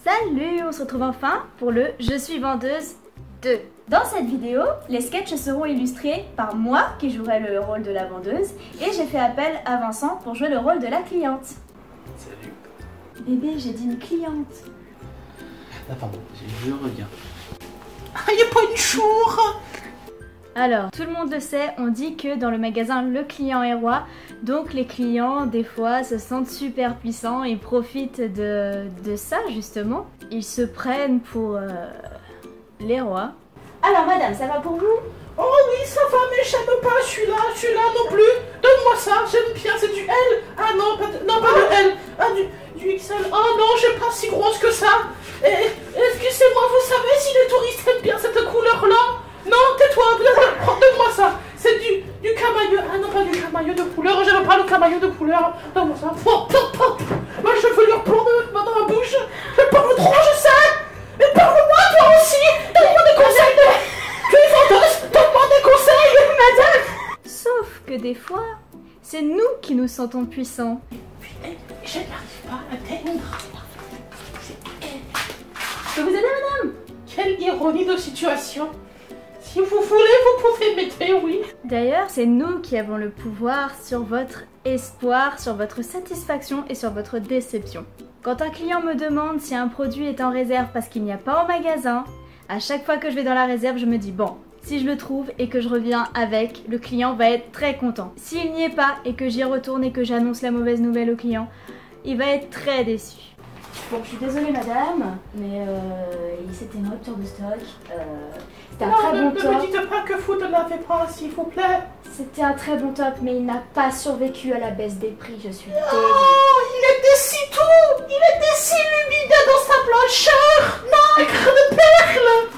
Salut, on se retrouve enfin pour le Je suis vendeuse 2. Dans cette vidéo, les sketchs seront illustrés par moi qui jouerai le rôle de la vendeuse et j'ai fait appel à Vincent pour jouer le rôle de la cliente. Salut. Bébé, j'ai dit une cliente. Ah pardon, je reviens. Ah, y a pas une chour. Alors, tout le monde le sait, on dit que dans le magasin, le client est roi. Donc les clients, des fois, se sentent super puissants et profitent de ça, justement. Ils se prennent pour les rois. Alors, madame, ça va pour vous? Oh oui, ça va, mais j'aime pas celui-là non plus. Donne-moi ça, j'aime bien, c'est du L. Ah non, pas de L. Ah, du XL. Oh non, j'ai pas si grosse que ça. Excusez-moi, vous savez si les touristes aiment bien cette couleur-là? Non, tais-toi, donne-moi ça. C'est du camailleux. Ah non, pas du camailleux de couleur, j'aime pas le camailleux de couleur. Donne-moi ça. Moi, je veux leur plomb dans la bouche. Je parle trop, je sais. Mais parle-moi, toi aussi. Donne-moi des conseils. Tu es vendeuse, donne-moi des conseils, madame. Sauf que des fois, c'est nous qui nous sentons puissants. Je n'arrive pas à atteindre. Je peux vous aider, madame? Quelle ironie de situation. Si vous voulez, vous pouvez m'aider, oui. D'ailleurs, c'est nous qui avons le pouvoir sur votre espoir, sur votre satisfaction et sur votre déception. Quand un client me demande si un produit est en réserve parce qu'il n'y a pas en magasin, à chaque fois que je vais dans la réserve, je me dis bon, si je le trouve et que je reviens avec, le client va être très content. S'il n'y est pas et que j'y retourne et que j'annonce la mauvaise nouvelle au client, il va être très déçu. Bon, je suis désolée madame, mais c'était une rupture de stock. C'était un très bon top. Ne me dites pas que vous ne l'avez pas, s'il vous plaît. C'était un très bon top, mais il n'a pas survécu à la baisse des prix, je suis désolée. Oh, il était si doux, il était si lumineux dans sa blancheur. Nacre de perles.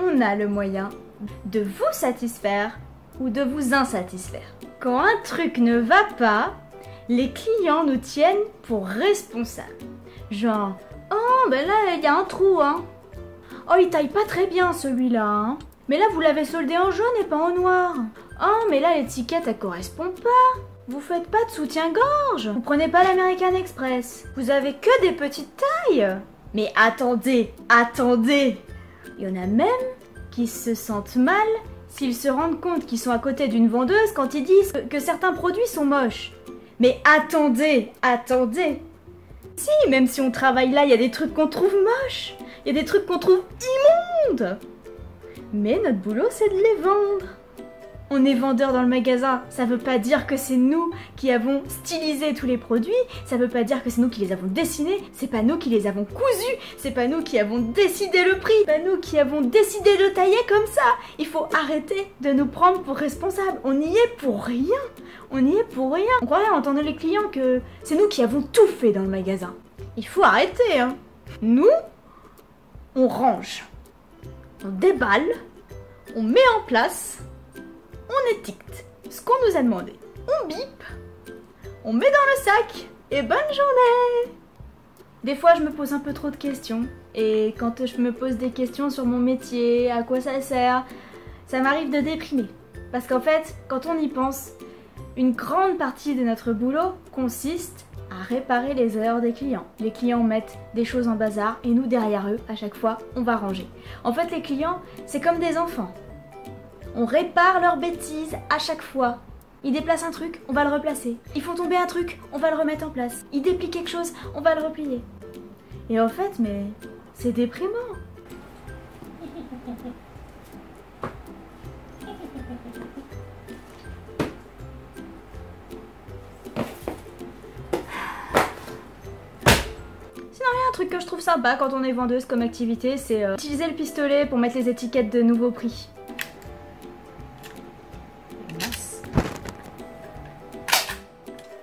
Non. On a le moyen de vous satisfaire ou de vous insatisfaire. Quand un truc ne va pas, les clients nous tiennent pour responsables. Genre, oh ben là il y a un trou hein. Oh il taille pas très bien celui-là hein. Mais là vous l'avez soldé en jaune et pas en noir. Oh mais là l'étiquette elle correspond pas. Vous faites pas de soutien-gorge. Vous prenez pas l'American Express. Vous avez que des petites tailles. Mais attendez. Il y en a même qui se sentent mal s'ils se rendent compte qu'ils sont à côté d'une vendeuse quand ils disent que certains produits sont moches. Mais attendez. Si, même si on travaille là, il y a des trucs qu'on trouve moches. Il y a des trucs qu'on trouve immondes. Mais notre boulot, c'est de les vendre. On est vendeur dans le magasin. Ça veut pas dire que c'est nous qui avons stylisé tous les produits. Ça veut pas dire que c'est nous qui les avons dessinés. C'est pas nous qui les avons cousus. C'est pas nous qui avons décidé le prix. C'est pas nous qui avons décidé de tailler comme ça. Il faut arrêter de nous prendre pour responsables. On y est pour rien. On croirait entendre les clients que c'est nous qui avons tout fait dans le magasin. Il faut arrêter, hein. Nous, on range. On déballe. On met en place. On étiquette ce qu'on nous a demandé. On bip. On met dans le sac. Et bonne journée. Des fois, je me pose un peu trop de questions. Et quand je me pose des questions sur mon métier, à quoi ça sert, ça m'arrive de déprimer. Parce qu'en fait, quand on y pense, une grande partie de notre boulot consiste à réparer les erreurs des clients. Les clients mettent des choses en bazar et nous, derrière eux, à chaque fois, on va ranger. En fait, les clients, c'est comme des enfants. On répare leurs bêtises à chaque fois. Ils déplacent un truc, on va le replacer. Ils font tomber un truc, on va le remettre en place. Ils déplient quelque chose, on va le replier. Et en fait, mais c'est déprimant. Sinon, il y a un truc que je trouve sympa quand on est vendeuse comme activité, c'est utiliser le pistolet pour mettre les étiquettes de nouveaux prix.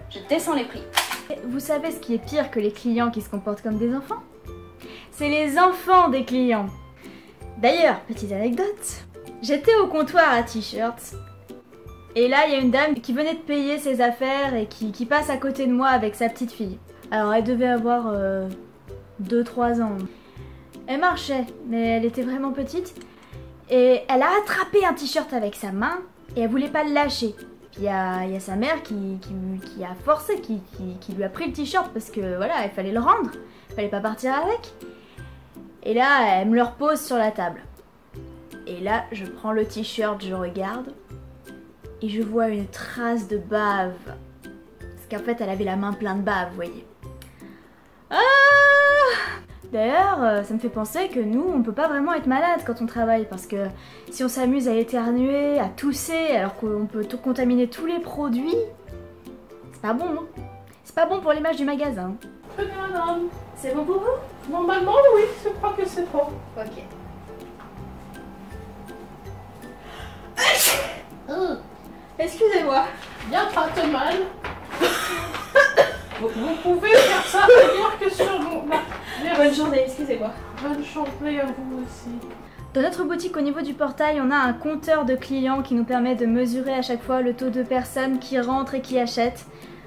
Je descends les prix. Vous savez ce qui est pire que les clients qui se comportent comme des enfants? C'est les enfants des clients. D'ailleurs, petite anecdote, j'étais au comptoir à t-shirts et là il y a une dame qui venait de payer ses affaires et qui passe à côté de moi avec sa petite fille. Alors elle devait avoir 2-3 ans. Elle marchait, mais elle était vraiment petite et elle a attrapé un t-shirt avec sa main et elle voulait pas le lâcher. Puis il y a sa mère qui a forcé, qui lui a pris le t-shirt parce que voilà, il fallait le rendre. Il fallait pas partir avec. Et là, elle me le repose sur la table. Et là, je prends le t-shirt, je regarde. Et je vois une trace de bave. Parce qu'en fait, elle avait la main pleine de bave, vous voyez. Ah! D'ailleurs, ça me fait penser que nous, on peut pas vraiment être malade quand on travaille. Parce que si on s'amuse à éternuer, à tousser, alors qu'on peut tout contaminer tous les produits, c'est pas bon, hein. C'est pas bon pour l'image du magasin. Très bien, madame. C'est bon pour vous? Normalement, oui, je crois que c'est bon. Ok. Excusez-moi. Il n'y a pas de mal. Vous pouvez faire ça ailleurs que sur mon... Bonne journée, excusez-moi. Bonne journée à vous aussi. Dans notre boutique, au niveau du portail, on a un compteur de clients qui nous permet de mesurer à chaque fois le taux de personnes qui rentrent et qui achètent.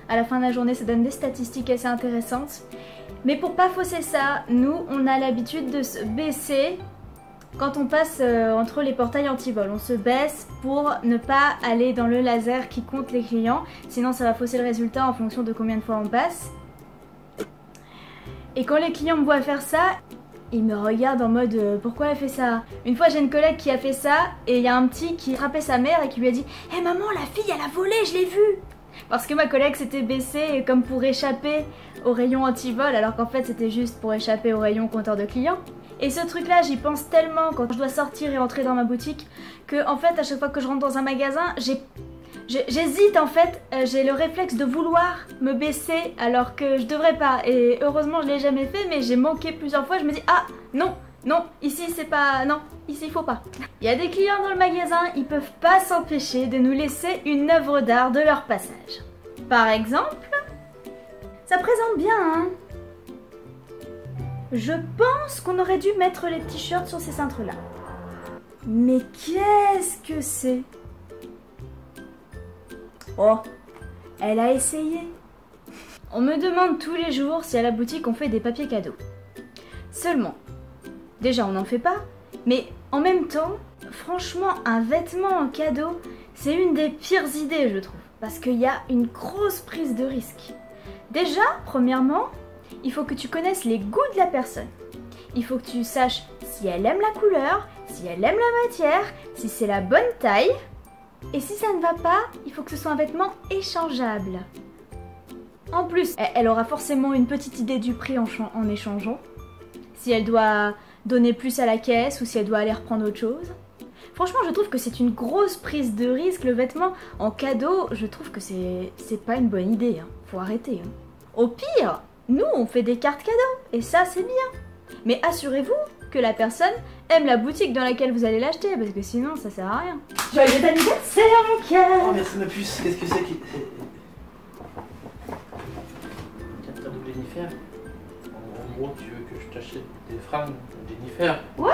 À la fin de la journée, ça donne des statistiques assez intéressantes. Mais pour pas fausser ça, nous, on a l'habitude de se baisser quand on passe entre les portails anti-vol. On se baisse pour ne pas aller dans le laser qui compte les clients. Sinon, ça va fausser le résultat en fonction de combien de fois on passe. Et quand les clients me voient faire ça, ils me regardent en mode pourquoi elle fait ça? Une fois, j'ai une collègue qui a fait ça et il y a un petit qui frappait sa mère et qui lui a dit « Hé maman, la fille, elle a volé, je l'ai vue !» Parce que ma collègue s'était baissée comme pour échapper au rayon anti-vol, alors qu'en fait c'était juste pour échapper au rayon compteur de clients. Et ce truc là, j'y pense tellement quand je dois sortir et entrer dans ma boutique que en fait à chaque fois que je rentre dans un magasin, j'hésite en fait, j'ai le réflexe de vouloir me baisser alors que je devrais pas. Et heureusement je l'ai jamais fait, mais j'ai manqué plusieurs fois, je me dis ah non, non, ici c'est pas, non, ici il faut pas. Il y a des clients dans le magasin, ils peuvent pas s'empêcher de nous laisser une œuvre d'art de leur passage. Par exemple, ça présente bien, hein. Je pense qu'on aurait dû mettre les t-shirts sur ces cintres-là. Mais qu'est-ce que c'est? Oh, elle a essayé. On me demande tous les jours si à la boutique on fait des papiers cadeaux. Seulement, déjà on n'en fait pas, mais en même temps, franchement, un vêtement en cadeau, c'est une des pires idées, je trouve. Parce qu'il y a une grosse prise de risque. Déjà, premièrement, il faut que tu connaisses les goûts de la personne. Il faut que tu saches si elle aime la couleur, si elle aime la matière, si c'est la bonne taille. Et si ça ne va pas, il faut que ce soit un vêtement échangeable. En plus, elle aura forcément une petite idée du prix en échangeant. Si elle doit donner plus à la caisse ou si elle doit aller reprendre autre chose. Franchement, je trouve que c'est une grosse prise de risque. Le vêtement en cadeau, je trouve que c'est pas une bonne idée. Hein. Faut arrêter. Hein. Au pire, nous, on fait des cartes cadeaux. Et ça, c'est bien. Mais assurez-vous que la personne aime la boutique dans laquelle vous allez l'acheter. Parce que sinon, ça sert à rien. Joyeux anniversaire, mon cœur! Oh merci ma puce, qu'est-ce que c'est qui... Cadeau de Jennifer. En gros, tu veux que je t'achète des fringues de Jennifer? Ouais.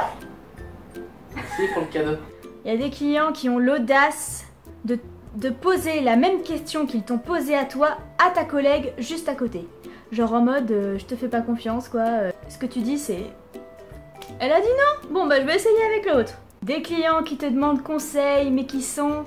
Merci pour le cadeau. Il y a des clients qui ont l'audace de poser la même question qu'ils t'ont posée à toi, à ta collègue, juste à côté. Genre en mode, je te fais pas confiance, quoi. Ce que tu dis, c'est... Elle a dit non? Bon, bah je vais essayer avec l'autre. Des clients qui te demandent conseil, mais qui sont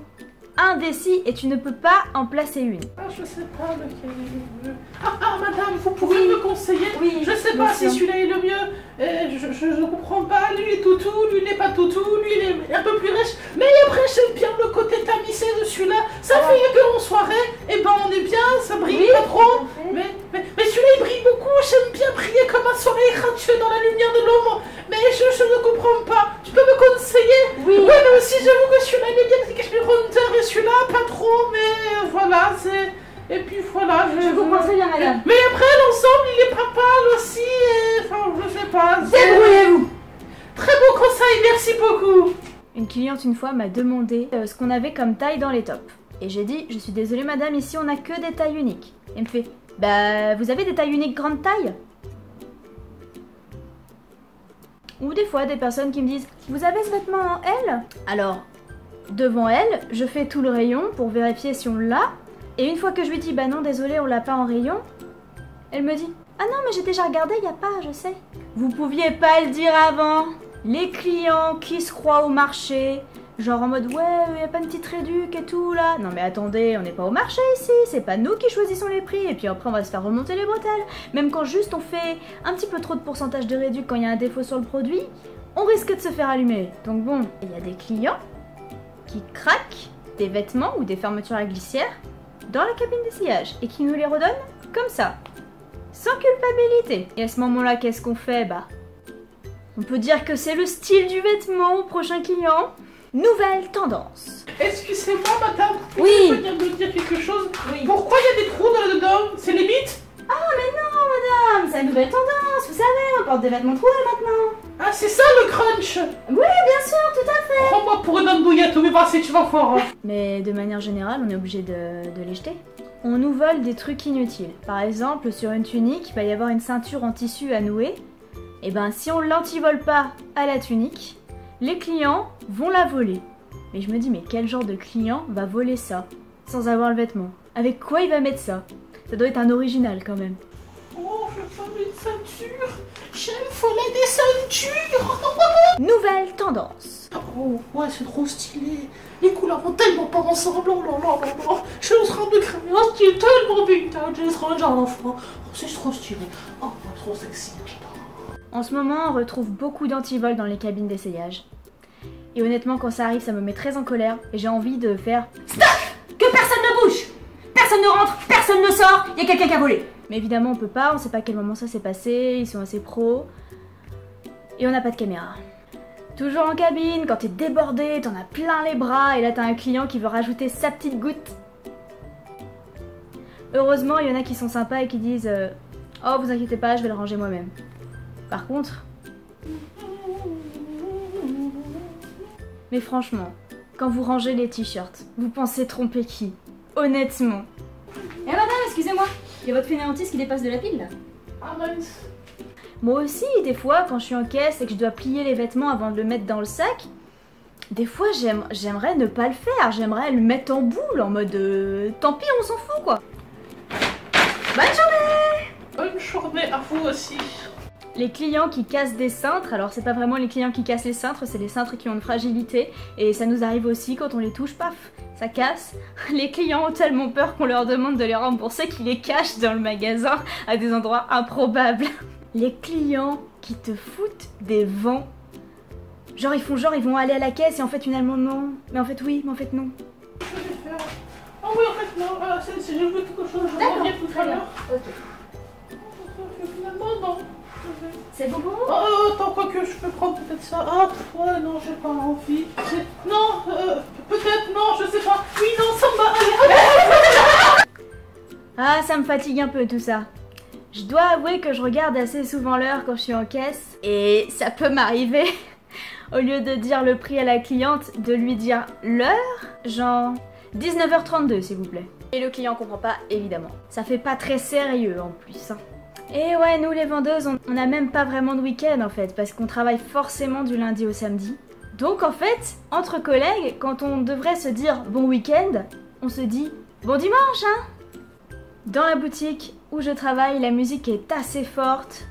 indécis et tu ne peux pas en placer une. Ah, je sais pas lequel est le mieux. Ah, madame, vous pouvez me conseiller? Oui, je sais pas si celui-là est le mieux. Je ne comprends pas. Lui, il est toutou, lui, il n'est pas toutou, lui, il est un peu plus riche. Mais après, j'aime bien le côté tamisé de celui-là. Ça fait qu'en soirée, et ben on est bien, ça brille pas trop. Mais celui-là, il brille beaucoup. J'aime bien briller comme un soleil radieux dans la lumière de l'ombre. Mais je ne comprends pas. Tu peux me conseiller? Oui. Ouais, mais aussi, j'avoue que celui-là, il est bien parce que je suis rondeur et celui-là, pas trop. Mais voilà, c'est... Et puis voilà, Je comprends très bien, madame. Mais après, l'ensemble, il est pas pâle aussi, et... Enfin, je sais pas. Débrouillez-vous! Très beau conseil, merci beaucoup. Une cliente, une fois, m'a demandé ce qu'on avait comme taille dans les tops. Et j'ai dit, je suis désolée, madame, ici, on n'a que des tailles uniques. Elle me fait, bah, vous avez des tailles uniques grande taille? Ou des fois, des personnes qui me disent, vous avez ce vêtement en L? Alors, devant elle, je fais tout le rayon pour vérifier si on l'a. Et une fois que je lui dis, bah non, désolé, on l'a pas en rayon, elle me dit, ah non, mais j'ai déjà regardé, y a pas, je sais. Vous pouviez pas le dire avant. Les clients qui se croient au marché Genre en mode ouais, y a pas une petite réduc et tout là. Non mais attendez, on n'est pas au marché ici, c'est pas nous qui choisissons les prix et puis après on va se faire remonter les bretelles. Même quand juste on fait un petit peu trop de pourcentage de réduc quand il y a un défaut sur le produit, on risque de se faire allumer. Donc bon, il y a des clients qui craquent des vêtements ou des fermetures à glissière dans la cabine d'essayage et qui nous les redonnent comme ça, sans culpabilité. Et à ce moment-là, qu'est-ce qu'on fait? Bah, on peut dire que c'est le style du vêtement au prochain client. Nouvelle tendance. Excusez-moi, madame. Oui. Vous pouvez me dire quelque chose? Oui. Pourquoi il y a des trous là-dedans? C'est les bites? Ah mais non, madame, c'est la nouvelle tendance, vous savez, on porte des vêtements troués maintenant. Ah, c'est ça le crunch? Oui, bien sûr, tout à fait. Prends-moi pour une andouillette, mais vas-y, tu vas fort. Mais de manière générale, on est obligé de les jeter. On nous vole des trucs inutiles. Par exemple, sur une tunique, il va y avoir une ceinture en tissu à nouer. Et ben, si on l'antivole pas à la tunique, les clients vont la voler. Mais je me dis, mais quel genre de client va voler ça, sans avoir le vêtement? Avec quoi il va mettre ça? Ça doit être un original quand même. Oh, je veux pas une ceinture. J'aime voler des ceintures. Nouvelle tendance. Oh, ouais, c'est trop stylé. Les couleurs vont tellement pas ensemble. Oh là là là là. Je suis en train de créer un style tellement vintage. Je serai un genre d'enfant. Oh, c'est trop stylé. Oh, trop sexy. En ce moment, on retrouve beaucoup d'antivols dans les cabines d'essayage. Et honnêtement, quand ça arrive, ça me met très en colère et j'ai envie de faire STOP! Que personne ne bouge! Personne ne rentre, personne ne sort, il y a quelqu'un qui a volé! Mais évidemment, on peut pas, on sait pas à quel moment ça s'est passé, ils sont assez pros. Et on n'a pas de caméra. Toujours en cabine, quand t'es débordé, t'en as plein les bras et là t'as un client qui veut rajouter sa petite goutte. Heureusement, il y en a qui sont sympas et qui disent oh, vous inquiétez pas, je vais le ranger moi-même. Par contre... Mais franchement, quand vous rangez les t-shirts, vous pensez tromper qui? Honnêtement. Eh madame, excusez-moi, il y a votre fainéantise qui dépasse de la pile là. Ah mince. Moi aussi, des fois, quand je suis en caisse et que je dois plier les vêtements avant de le mettre dans le sac, des fois j'aimerais ne pas le faire, j'aimerais le mettre en boule en mode tant pis, on s'en fout quoi. Bonne journée! Bonne journée à vous aussi. Les clients qui cassent des cintres, alors c'est pas vraiment les clients qui cassent les cintres, c'est les cintres qui ont une fragilité et ça nous arrive aussi quand on les touche, paf, ça casse. Les clients ont tellement peur qu'on leur demande de les rembourser qu'ils les cachent dans le magasin à des endroits improbables. Les clients qui te foutent des vents. Genre ils vont aller à la caisse et en fait finalement non, mais en fait oui, mais en fait non. Je vais faire... Ah oui, en fait non, j'ai vu quelque chose, je reviens tout à l'heure. Ok. Finalement non. C'est bon pour vous? Oh, attends, quoi que je peux prendre peut-être ça. Ah, ouais, non, j'ai pas envie. Non, peut-être, non, je sais pas. Oui, non, ça me va. Allez. Ah, ça me fatigue un peu tout ça. Je dois avouer que je regarde assez souvent l'heure quand je suis en caisse. Et ça peut m'arriver, au lieu de dire le prix à la cliente, de lui dire l'heure. Genre 19h32 s'il vous plaît. Et le client comprend pas, évidemment. Ça fait pas très sérieux en plus, hein. Et ouais, nous les vendeuses, on n'a même pas vraiment de week-end en fait, parce qu'on travaille forcément du lundi au samedi. Donc en fait, entre collègues, quand on devrait se dire bon week-end, on se dit bon dimanche, hein. Dans la boutique où je travaille, la musique est assez forte.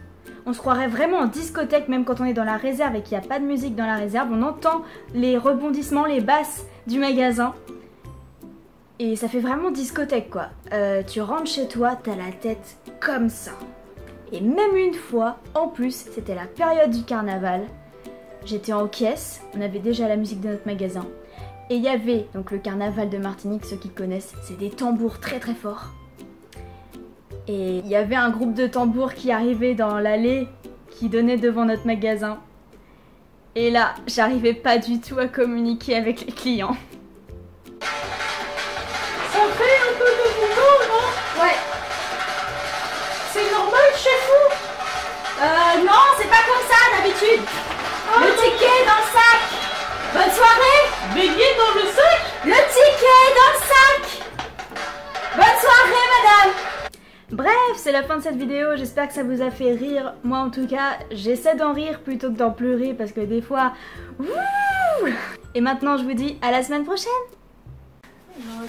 On se croirait vraiment en discothèque, même quand on est dans la réserve et qu'il n'y a pas de musique dans la réserve. On entend les rebondissements, les basses du magasin. Et ça fait vraiment discothèque quoi. Tu rentres chez toi, t'as la tête comme ça. Et même une fois, en plus, c'était la période du carnaval. J'étais en caisse, on avait déjà la musique de notre magasin. Et il y avait, donc le carnaval de Martinique, ceux qui connaissent, c'est des tambours très très forts. Et il y avait un groupe de tambours qui arrivait dans l'allée qui donnait devant notre magasin. Et là, j'arrivais pas du tout à communiquer avec les clients. Ça fait un peu de boulot, non? Ouais. C'est normal chez vous? Non, c'est pas comme ça d'habitude. Le ticket dans le sac. Bonne soirée. Baigner dans le sac? Le ticket dans le sac. Bonne soirée, madame. Bref, c'est la fin de cette vidéo. J'espère que ça vous a fait rire. Moi, en tout cas, j'essaie d'en rire plutôt que d'en pleurer parce que des fois... Ouh. Et maintenant, je vous dis à la semaine prochaine.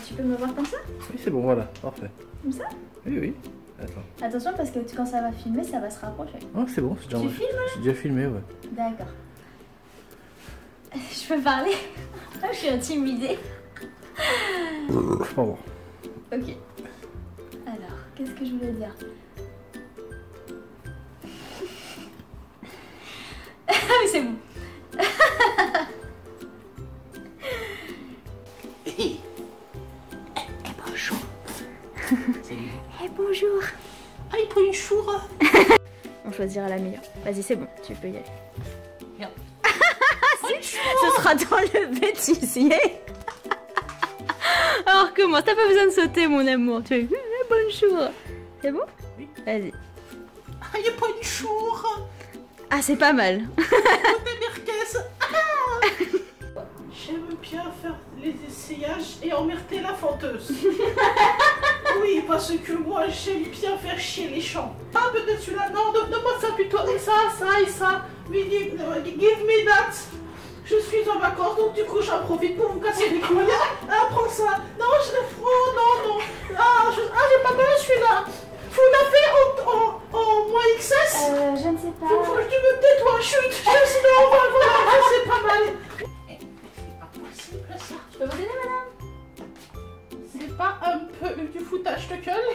Tu peux me voir comme ça? Oui, c'est bon, voilà, parfait. Comme ça? Oui, oui. Attends. Attention parce que quand ça va filmer, ça va se rapprocher. Oh, c'est bon, c'est déjà... Tu filmes là? J'ai déjà filmé, ouais. D'accord. Je peux parler? Je suis intimidée. Pardon. Ok. Alors, qu'est-ce que je voulais dire? Ah oui, c'est bon. Bonjour. Salut. Eh bonjour. Ah, il prend une choura. On choisira la meilleure. Vas-y, c'est bon, tu peux y aller. Bien. Ce sera dans le bêtisier. Alors comment? T'as pas besoin de sauter, mon amour. Tu fais bonjour. C'est bon? Oui. Vas-y. Ah, il prend une choura. Ah, c'est pas mal. Des merguez. Ah. J'aime bien faire les essayages et emmerder la fanteuse. Oui, parce que moi j'aime bien faire chier les champs. Ah, peut-être celui-là. Non, donne-moi ça plutôt. Et ça et ça. Oui, give me that. Je suis en vacances, donc du coup j'en profite pour vous casser les couilles. Ah, prends ça. Non, oh, non. Ah, j'ai pas mal celui-là. Vous l'avez en moins XS? Je ne sais pas. Faut que tu me tais-toi, chute. Sinon, voilà, c'est pas mal. C'est pas possible ça. Je peux vous aider, madame? C'est pas un peu du foutage de gueule?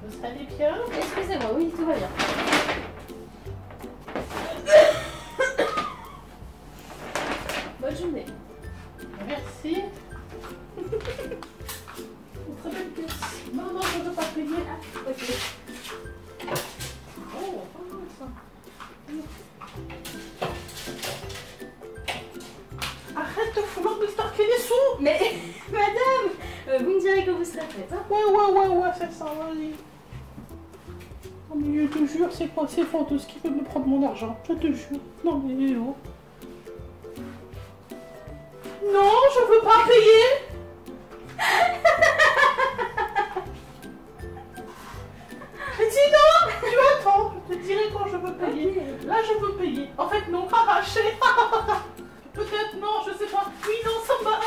Vous allez bien? Excusez-moi, oui, tout va bien. Bonne journée. Merci. Très belle pièce. Non, je ne veux pas payer. Ah, ok. Oh, pas mal ça. Arrête de vouloir me starker les sous. Mais, madame, vous me direz quand vous serez prête, hein? Ouais, c'est ça, vas-y. Non mais je te jure, c'est pas ces fantômes qui veulent me prendre mon argent, je te jure. Non mais oh. Non, je veux pas payer. J'ai dit non. Tu attends, je te dirai quand je veux payer. Là je veux payer. En fait non, arraché. Peut-être non, je sais pas. Oui, non, ça me va.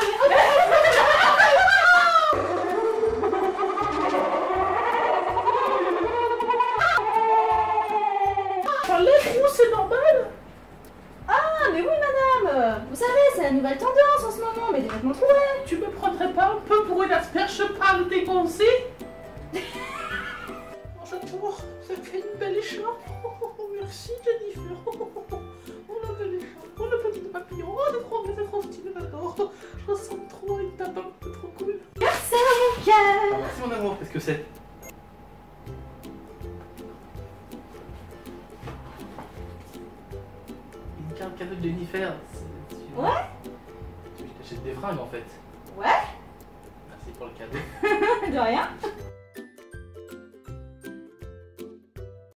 Allez, les trous, c'est normal. Ah, mais oui, madame. Vous savez, c'est la nouvelle tendance en ce moment, mais des vêtements troués. Tu me prendrais pas un peu pour une asperge pâle dégoncée? Bonjour, ça fait une belle écharpe. Merci Jennifer. Oh la belle écharpe, oh le petit papillon, oh c'est trop stylé, j'adore. Je ressemble trop à une table, c'est trop cool. Merci à mon cœur. Merci mon amour, qu'est-ce que c'est? Une carte cadeau de Jennifer. Ouais. Tu t'achètes des fringues en fait. Ouais. Merci pour le cadeau. De rien.